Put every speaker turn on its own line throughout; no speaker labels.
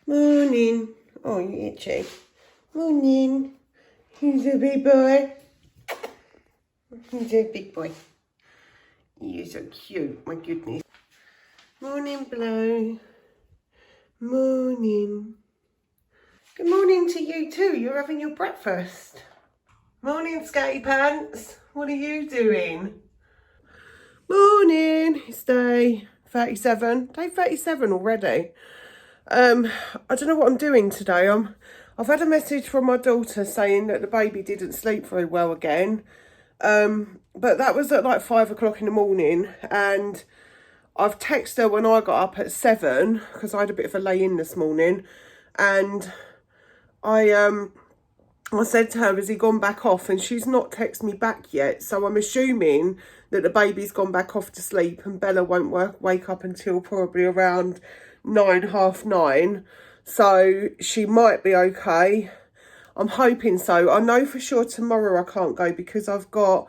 Morning. Oh, you itchy. Morning. He's a big boy. He's a big boy. You're so cute, my goodness. Morning, Blue. Morning. Good morning to you too. You're having your breakfast. Morning, Scatty Pants. What are you doing? Morning. It's day 37. Day 37 already. I don't know what I'm doing today. I've had a message from my daughter saying that the baby didn't sleep very well again. But that was at like 5 o'clock in the morning, and I've texted her when I got up at 7 because I had a bit of a lay in this morning, and I said to her, has he gone back off? And she's not texted me back yet, so I'm assuming that the baby's gone back off to sleep and Bella won't wake up until probably around 9, half 9. So she might be okay. I'm hoping so. I know for sure tomorrow I can't go because I've got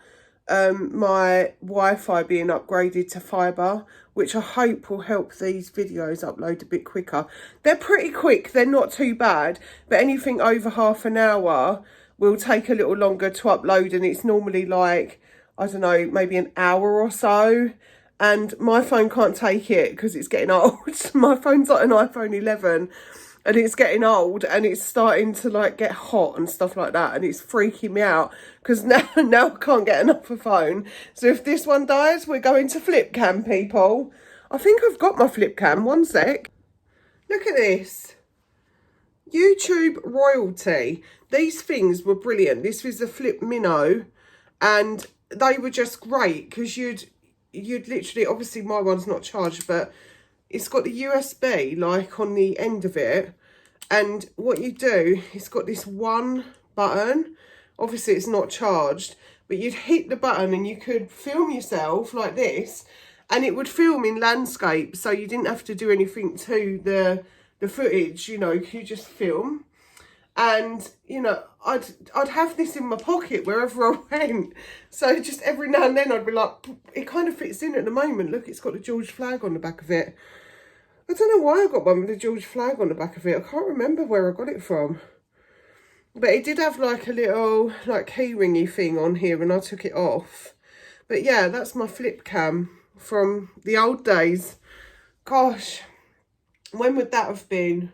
my Wi-Fi being upgraded to fibre, which I hope will help these videos upload a bit quicker. They're pretty quick, they're not too bad, but anything over half an hour will take a little longer to upload, and it's normally like, I don't know, maybe an hour or so. And my phone can't take it because it's getting old. My phone's like an iPhone 11 and it's getting old and it's starting to like get hot and stuff like that, and it's freaking me out because now I can't get enough of phone. So if this one dies, we're going to flip cam, people. I think I've got my flip cam. One sec. Look at this. YouTube royalty. These things were brilliant. This was a flip minnow and they were just great because you'd literally, obviously my one's not charged, but it's got the USB like on the end of it, and what you do, it's got this one button. Obviously it's not charged, but you'd hit the button and you could film yourself like this, and it would film in landscape, so you didn't have to do anything to the footage, you know, you just film. And, you know, I'd have this in my pocket wherever I went. So just every now and then I'd be like, it kind of fits in at the moment. Look, it's got the George flag on the back of it. I don't know why I got one with the George flag on the back of it. I can't remember where I got it from. But it did have like a little like key ringy thing on here and I took it off. But yeah, that's my flip cam from the old days. Gosh, when would that have been?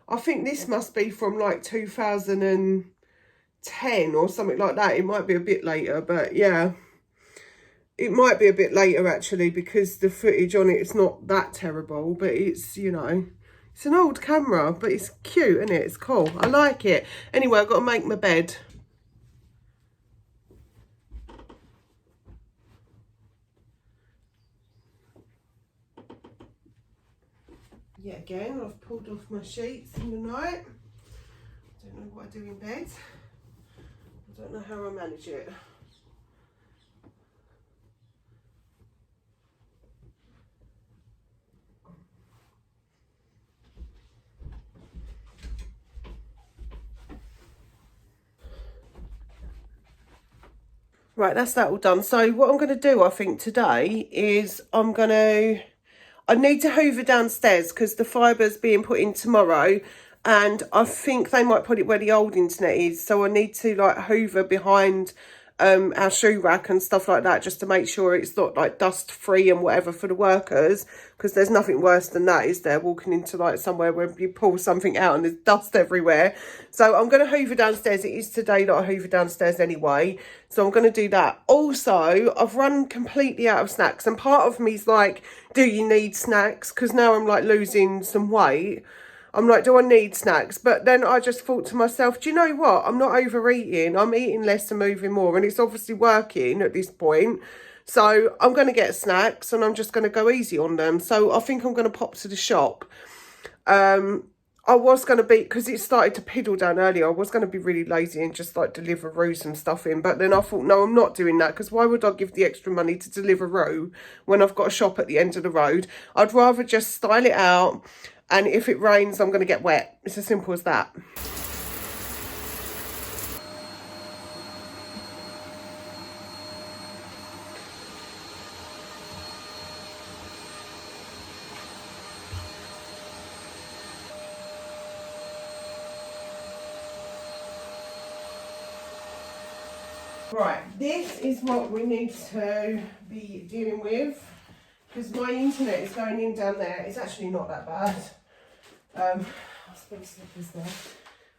I think this must be from like 2010 or something like that. It might be a bit later, but yeah. It might be a bit later actually because the footage on it is not that terrible, but it's, you know, it's an old camera, but it's cute, isn't it? It's cool. I like it. Anyway, I've got to make my bed. Yet again, I've pulled off my sheets in the night. I don't know what I do in bed. I don't know how I manage it. Right, that's that all done. So what I'm going to do, I think, today is I need to hoover downstairs because the fiber's being put in tomorrow, and I think they might put it where the old internet is. So I need to like hoover behind our shoe rack and stuff like that, just to make sure it's not like dust free and whatever for the workers, because there's nothing worse than that, is there, walking into like somewhere where you pull something out and there's dust everywhere. So I'm going to hoover downstairs. It is today that I hoover downstairs anyway, so I'm going to do that. Also, I've run completely out of snacks, and part of me's like, do you need snacks? Because now I'm like losing some weight. I'm like, do I need snacks? But then I just thought to myself, do you know what? I'm not overeating. I'm eating less and moving more. And it's obviously working at this point. So I'm going to get snacks and I'm just going to go easy on them. So I think I'm going to pop to the shop. I was going to be, because it started to piddle down earlier, I was going to be really lazy and just like deliver roos and stuff in. But then I thought, no, I'm not doing that, because why would I give the extra money to deliver roo when I've got a shop at the end of the road? I'd rather just style it out. And if it rains, I'm going to get wet. It's as simple as that. Right, this is what we need to be dealing with, because my internet is going in down there. It's actually not that bad. I'll spend slippers there.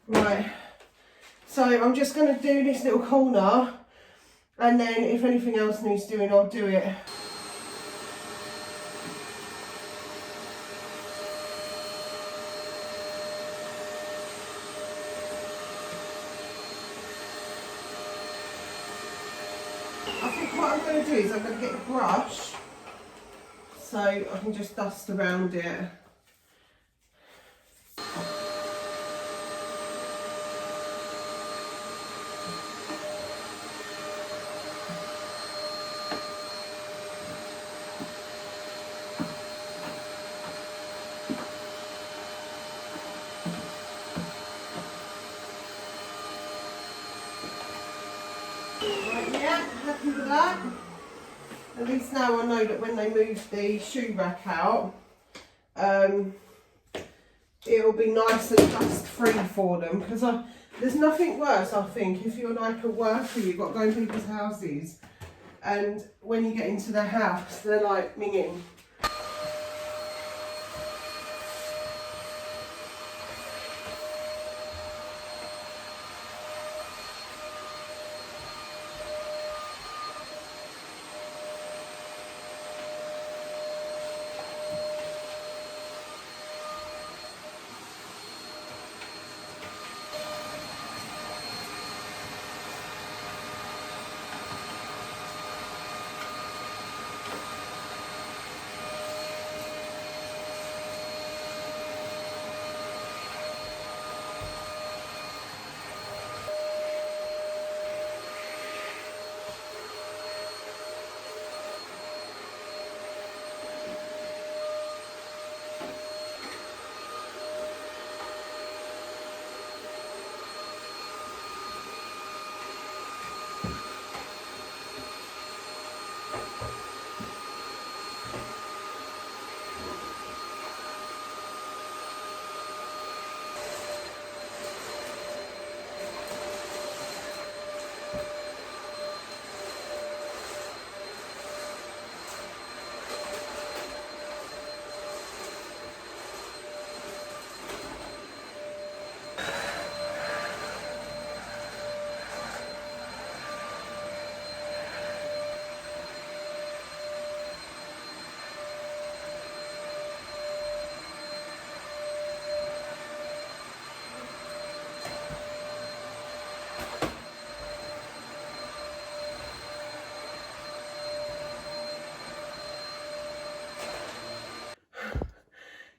Right, so I'm just going to do this little corner, and then if anything else needs doing, I'll do it. I think what I'm going to do is I'm going to get a brush so I can just dust around it. Happy with that? At least now I know that when they move the shoe rack out, it'll be nice and dust free for them, because there's nothing worse, I think, if you're like a worker, you've got to go in people's houses, and when you get into their house they're like minging.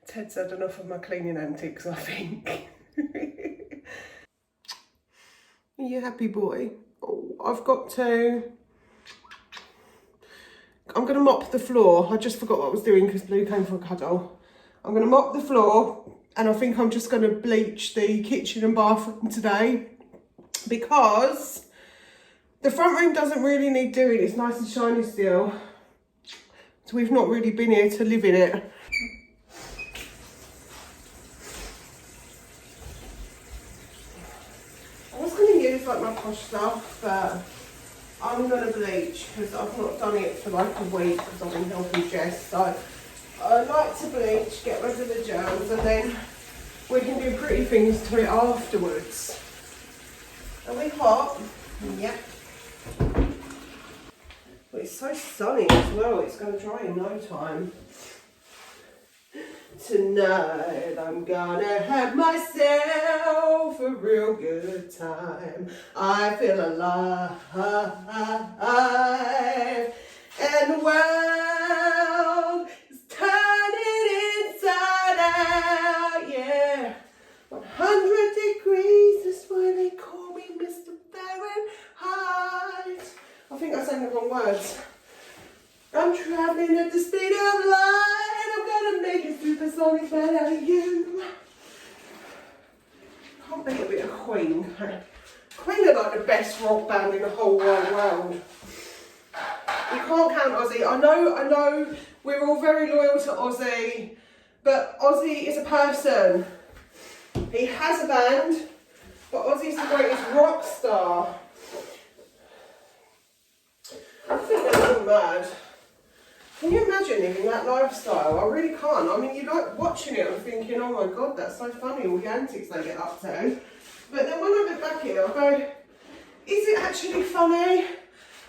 Ted's had enough of my cleaning antics, I think. Are you happy, boy? Oh, I'm going to mop the floor. I just forgot what I was doing because Blue came for a cuddle. I'm going to mop the floor, and I think I'm just going to bleach the kitchen and bathroom today, because the front room doesn't really need doing. It's nice and shiny still. So we've not really been here to live in it. Like my posh stuff, but I'm going to bleach because I've not done it for like a week because I've been helping Jess. So I like to bleach, get rid of the germs, and then we can do pretty things to it afterwards. Are we hot? Yep. But it's so sunny as well, it's going to dry in no time. Tonight I'm gonna have myself a real good time. I feel alive, and the world is turning inside out, yeah. 100 degrees is why they call me Mr. Fahrenheit. I think I sang the wrong words. I'm traveling at the speed of light. I'm gonna make a supersonic man out of you. Can't beat a bit of Queen. Queen are like the best rock band in the whole wide world. You can't count Ozzy. I know we're all very loyal to Ozzy, but Ozzy is a person. He has a band, but Ozzy's the greatest rock star. so mad. Can you imagine living that lifestyle? I really can't. I mean, you like watching it and thinking, oh my God, that's so funny, all the antics they get up to. But then when I look back at it, I go, is it actually funny?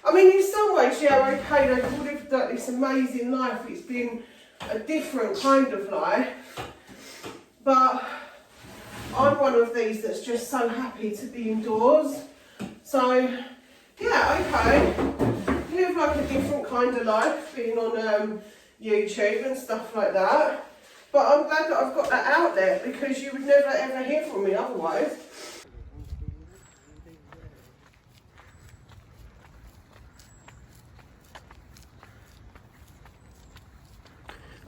I mean, in some ways, yeah, okay, they've all lived this amazing life. It's been a different kind of life. But I'm one of these that's just so happy to be indoors. So, yeah, okay. Live like a different kind of life, being on YouTube and stuff like that. But I'm glad that I've got that outlet, because you would never ever hear from me otherwise.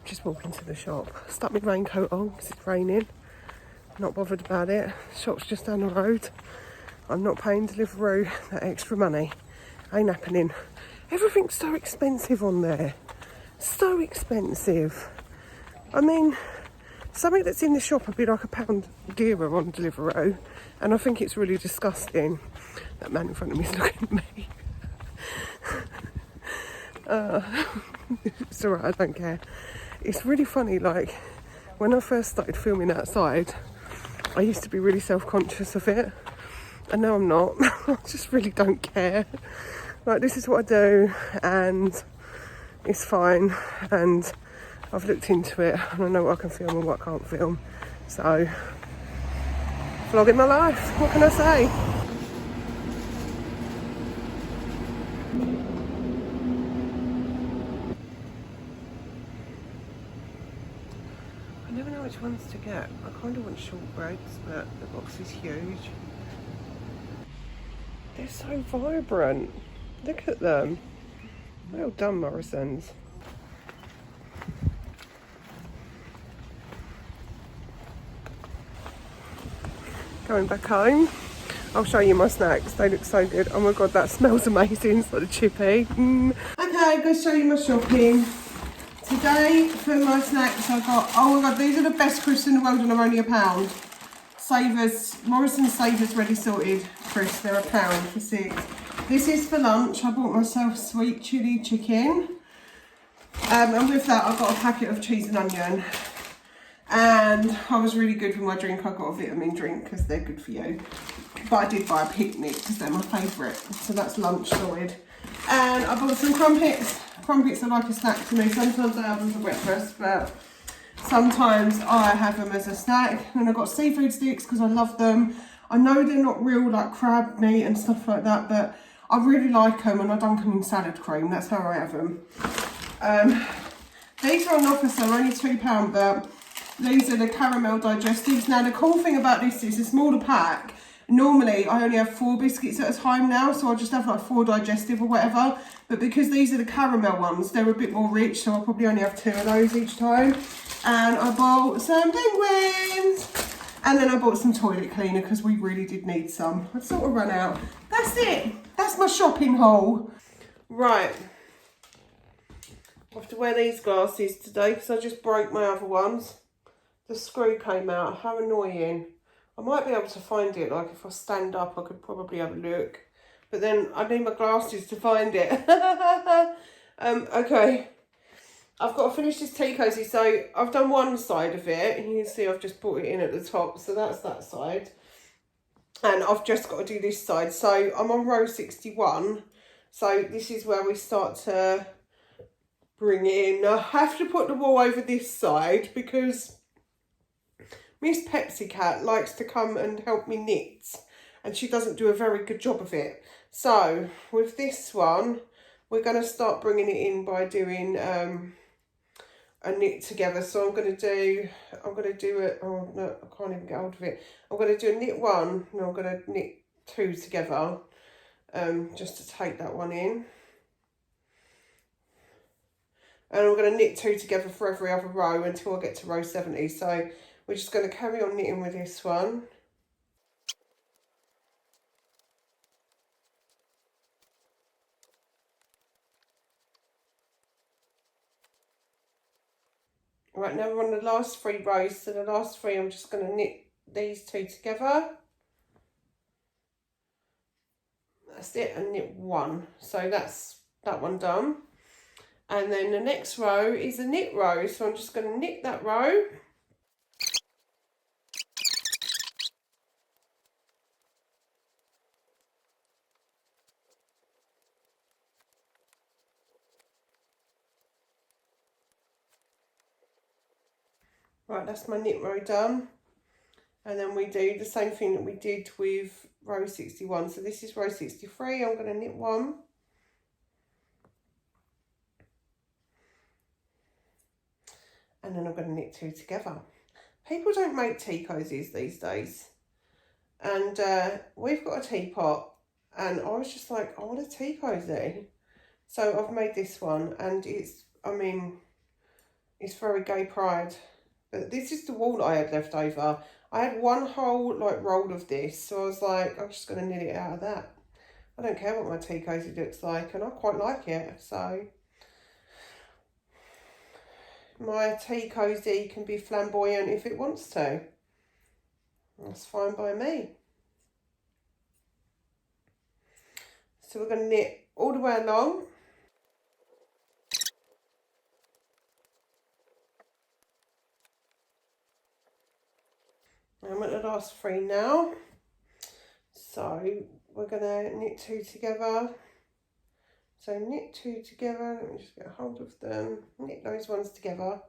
Just walking to the shop. Stuck my raincoat on because it's raining. Not bothered about it. Shop's just down the road. I'm not paying Deliveroo that extra money. Ain't happening. Everything's so expensive on there. So expensive. I mean, something that's in the shop would be like £1 dearer on Deliveroo. And I think it's really disgusting. That man in front of me is looking at me. It's alright, I don't care. It's really funny, like, when I first started filming outside, I used to be really self-conscious of it, and now I'm not. I just really don't care. Like, this is what I do, and it's fine, and I've looked into it, and I know what I can film and what I can't film. So, vlogging my life, what can I say? I never know which ones to get. I kind of want shortbreads, but the box is huge. They're so vibrant. Look at them. Well done, Morrison's. Going back home. I'll show you my snacks. They look so good. Oh my God, that smells amazing. It's like a chippy. Okay, go show you my shopping. Today, for my snacks, I got, oh my God, these are the best crisps in the world and they're only £1. Savers, Morrison's Savers Ready Sorted crisps, they're £1 for 6. This is for lunch. I bought myself sweet chilli chicken. And with that, I got a packet of cheese and onion. And I was really good with my drink. I got a vitamin drink because they're good for you. But I did buy a picnic because they're my favourite. So that's lunch sorted. And I bought some crumpets. Crumpets are like a snack to me. Sometimes I have them for breakfast, but sometimes I have them as a snack. And I've got seafood sticks because I love them. I know they're not real like crab meat and stuff like that, but I really like them, and I dunk them in salad cream. That's how I have them. These are on offer, so only £2, but these are the caramel digestives. Now the cool thing about this is a smaller pack. Normally I only have 4 biscuits at a time now, so I just have like 4 digestive or whatever. But because these are the caramel ones, they're a bit more rich, so I'll probably only have 2 of those each time. And I bought some penguins. And then I bought some toilet cleaner because we really did need some. I'd sort of run out. That's it. That's my shopping haul. Right. I have to wear these glasses today because I just broke my other ones. The screw came out. How annoying. I might be able to find it. Like if I stand up, I could probably have a look. But then I need my glasses to find it. Okay. I've got to finish this tea cosy. So I've done one side of it. And you can see I've just put it in at the top. So that's that side. And I've just got to do this side. So I'm on row 61. So this is where we start to bring in. I have to put the wall over this side because Miss Pepsi Cat likes to come and help me knit, and she doesn't do a very good job of it. So with this one, we're going to start bringing it in by doing a knit together. So I'm going to do it. Oh no, I can't even get hold of it. I'm going to do a knit 1 and I'm going to knit 2 together, just to take that one in. And I'm going to knit 2 together for every other row until I get to row 70. So we're just going to carry on knitting with this one. Right, now we're on the last 3 rows. So the last 3, I'm just going to knit these 2 together. That's it, and knit 1. So that's that one done. And then the next row is a knit row. So I'm just going to knit that row. Right, that's my knit row done. And then we do the same thing that we did with row 61. So this is row 63. I'm going to knit one. And then I'm going to knit two together. People don't make tea cozies these days. And we've got a teapot. And I was just like, I want a tea cozy. So I've made this one. And it's, I mean, it's very gay pride. But this is the wool that I had left over. I had one whole like roll of this. So I was like, I'm just going to knit it out of that. I don't care what my tea cozy looks like. And I quite like it. So my tea cozy can be flamboyant if it wants to. That's fine by me. So we're going to knit all the way along. I'm at the last three now. So we're going to knit two together. So knit two together. Let me just get a hold of them. Knit those ones together.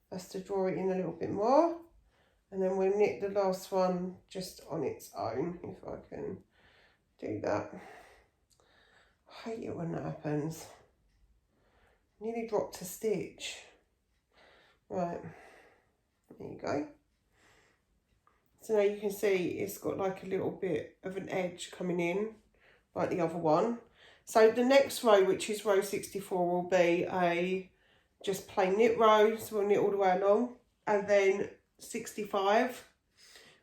That's to draw it in a little bit more. And then we'll knit the last one just on its own, if I can do that. I hate it when that happens. Nearly dropped a stitch. Right, there you go. So now you can see it's got like a little bit of an edge coming in, like the other one. So the next row, which is row 64, will be a just plain knit row. So we'll knit all the way along. And then 65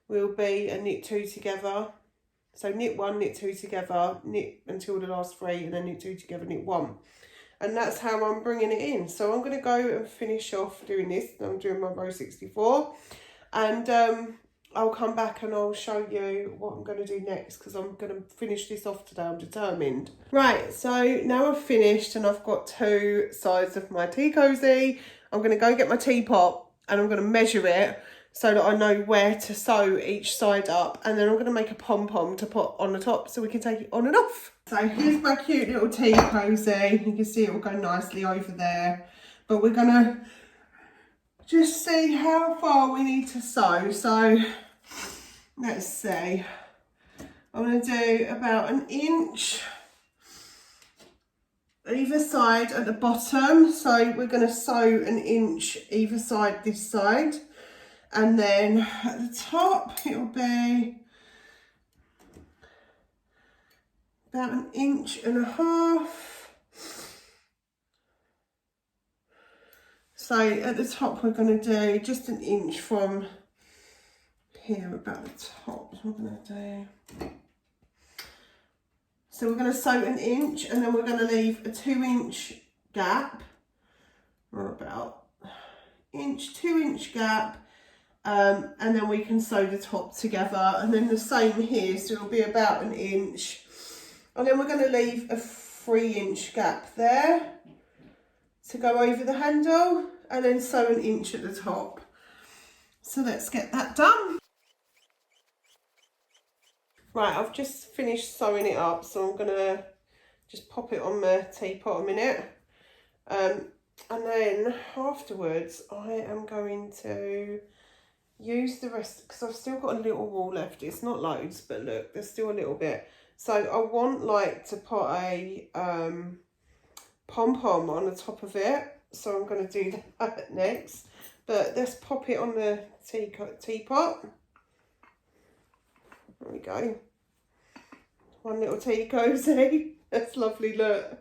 will be a knit two together. So knit one, knit two together, knit until the last three, and then knit two together, knit one. And that's how I'm bringing it in. So I'm going to go and finish off doing this. I'm doing my row 64. And I'll come back and I'll show you what I'm going to do next, because I'm going to finish this off today. I'm determined. Right, so now I've finished and I've got two sides of my tea cozy. I'm going to go get my teapot and I'm going to measure it so that I know where to sew each side up. And then I'm going to make a pom-pom to put on the top so we can take it on and off. So here's my cute little tea cozy. You can see it will go nicely over there. But we're going to just see how far we need to sew. So let's see. I'm going to do about an inch either side at the bottom. So we're going to sew an inch either side this side. And then at the top it'll be about an inch and a half. So at the top we're going to do just an inch from here about the top. We're going to do. So we're going to sew an inch and then we're going to leave a 2-inch gap, or about inch, 2-inch gap. And then we can sew the top together, and then the same here, so it'll be about an inch, and then we're going to leave a 3-inch gap there to go over the handle, and then sew an inch at the top. So let's get that done. Right, I've just finished sewing it up, so I'm going to just pop it on my teapot a minute, and then afterwards I am going to use the rest, because I've still got a little wool left. It's not loads, but look, there's still a little bit. So I want like to put a pom-pom on the top of it. So I'm going to do that next. But let's pop it on the teapot. There we go. One little tea cozy. That's lovely, look.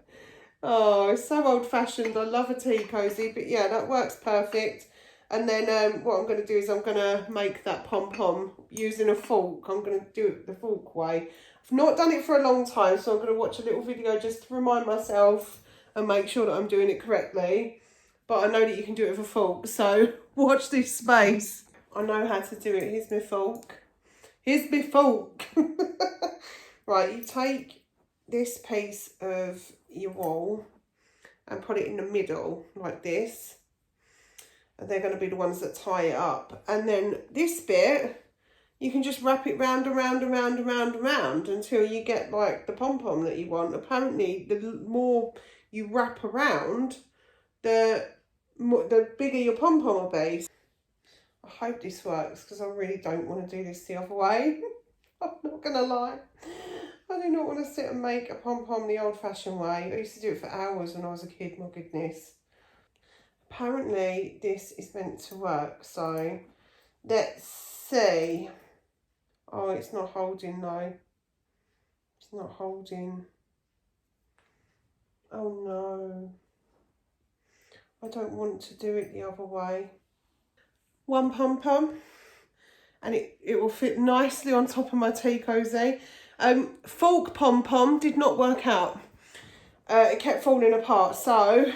Oh, it's so old-fashioned. I love a tea cozy, but yeah, that works perfect. And then what I'm going to do is I'm going to make that pom-pom using a fork. I'm going to do it the fork way. I've not done it for a long time, so I'm going to watch a little video just to remind myself and make sure that I'm doing it correctly. But I know that you can do it with a fork, so watch this space. I know how to do it. Here's my fork. Here's my fork. Right, you take this piece of your wool and put it in the middle like this. And they're going to be the ones that tie it up. And then this bit, you can just wrap it round and round and round and round and round until you get like the pom-pom that you want. Apparently, the more you wrap around, the bigger your pom-pom will be. I hope this works because I really don't want to do this the other way. I'm not going to lie. I do not want to sit and make a pom-pom the old-fashioned way. I used to do it for hours when I was a kid, my goodness. Apparently, this is meant to work, so let's see. Oh, it's not holding though. It's not holding. Oh no. I don't want to do it the other way. One pom-pom, and it will fit nicely on top of my tea cosy. Fork pom-pom did not work out. It kept falling apart, so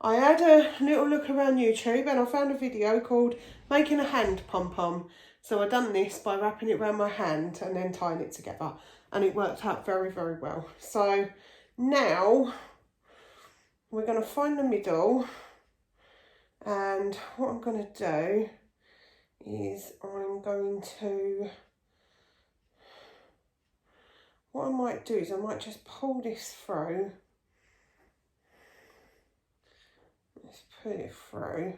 I had a little look around YouTube and I found a video called Making a Hand Pom-Pom. So I done this by wrapping it around my hand and then tying it together, and it worked out very, very well. So now we're going to find the middle, and what I'm going to do is what I might do is I might just pull this through. Let's put it through.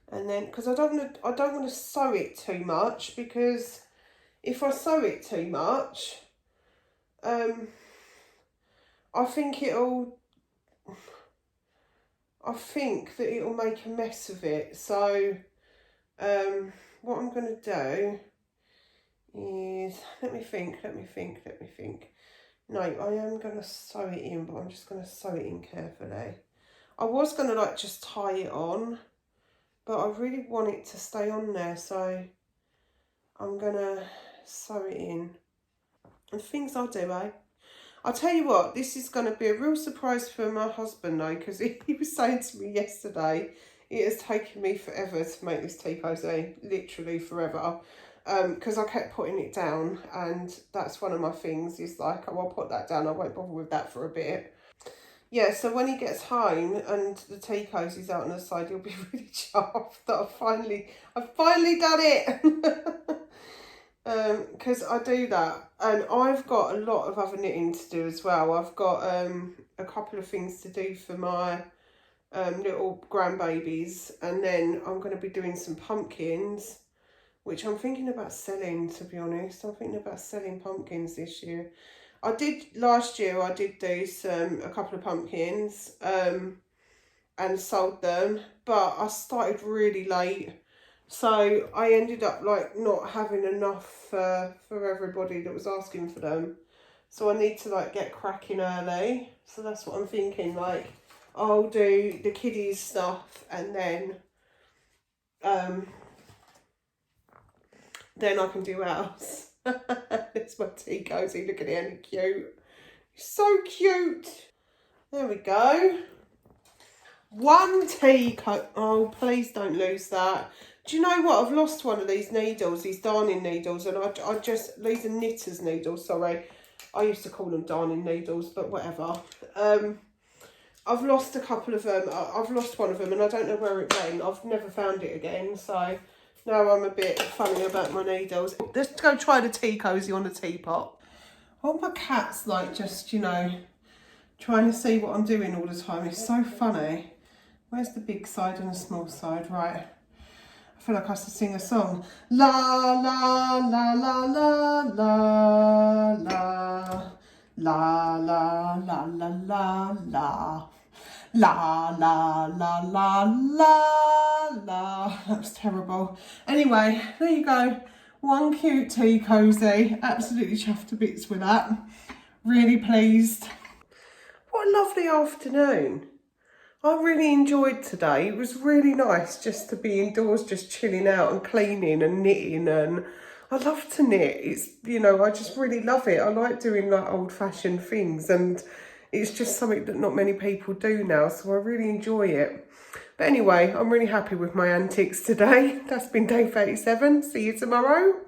And then, because I don't want to sew it too much, because if I sew it too much, I think that it'll make a mess of it. So, what I'm going to do is, let me think. No, I am going to sew it in, but I'm just going to sew it in carefully. I was going to like just tie it on, but I really want it to stay on there, so I'm going to sew it in. And things I do, eh? I'll tell you what, this is going to be a real surprise for my husband though, because he was saying to me yesterday, it has taken me forever to make this tea cosy, literally forever. Because I kept putting it down, and that's one of my things, is like, oh, I'll put that down, I won't bother with that for a bit. Yeah, so when he gets home and the tea cosy's out on the side, he'll be really chuffed that I've finally done it. Because I do that, and I've got a lot of other knitting to do as well. I've got a couple of things to do for my little grandbabies, and then I'm going to be doing some pumpkins, which I'm thinking about selling, to be honest. I'm thinking about selling pumpkins this year. Last year I did do a couple of pumpkins and sold them, but I started really late, so I ended up like not having enough for everybody that was asking for them. So I need to like get cracking early. So that's what I'm thinking, like I'll do the kiddies stuff, and then I can do ours. It's my tea cosy. Look at it, and it's cute. So cute. There we go. One tea oh, please don't lose that. Do you know what? I've lost one of these needles, these darning needles, and these are knitters needles, sorry. I used to call them darning needles, but whatever. I've lost a couple of them. I've lost one of them, and I don't know where it went. I've never found it again, so now I'm a bit funny about my needles. Let's go try the tea cosy on the teapot. Oh, my cat's like just, you know, trying to see what I'm doing all the time. It's so funny. Where's the big side and the small side? Right. I feel like I have to sing a song. La, la, la, la, la, la, la. La, la, la, la, la, la. La, la, la, la, la, la. That was terrible. Anyway, there you go. One cute tea cosy. Absolutely chuffed to bits with that. Really pleased. What a lovely afternoon. I really enjoyed today. It was really nice just to be indoors, just chilling out and cleaning and knitting, and I love to knit. It's, you know, I just really love it. I like doing like old-fashioned things, and it's just something that not many people do now, so I really enjoy it. But anyway, I'm really happy with my antics today. That's been day 37. See you tomorrow.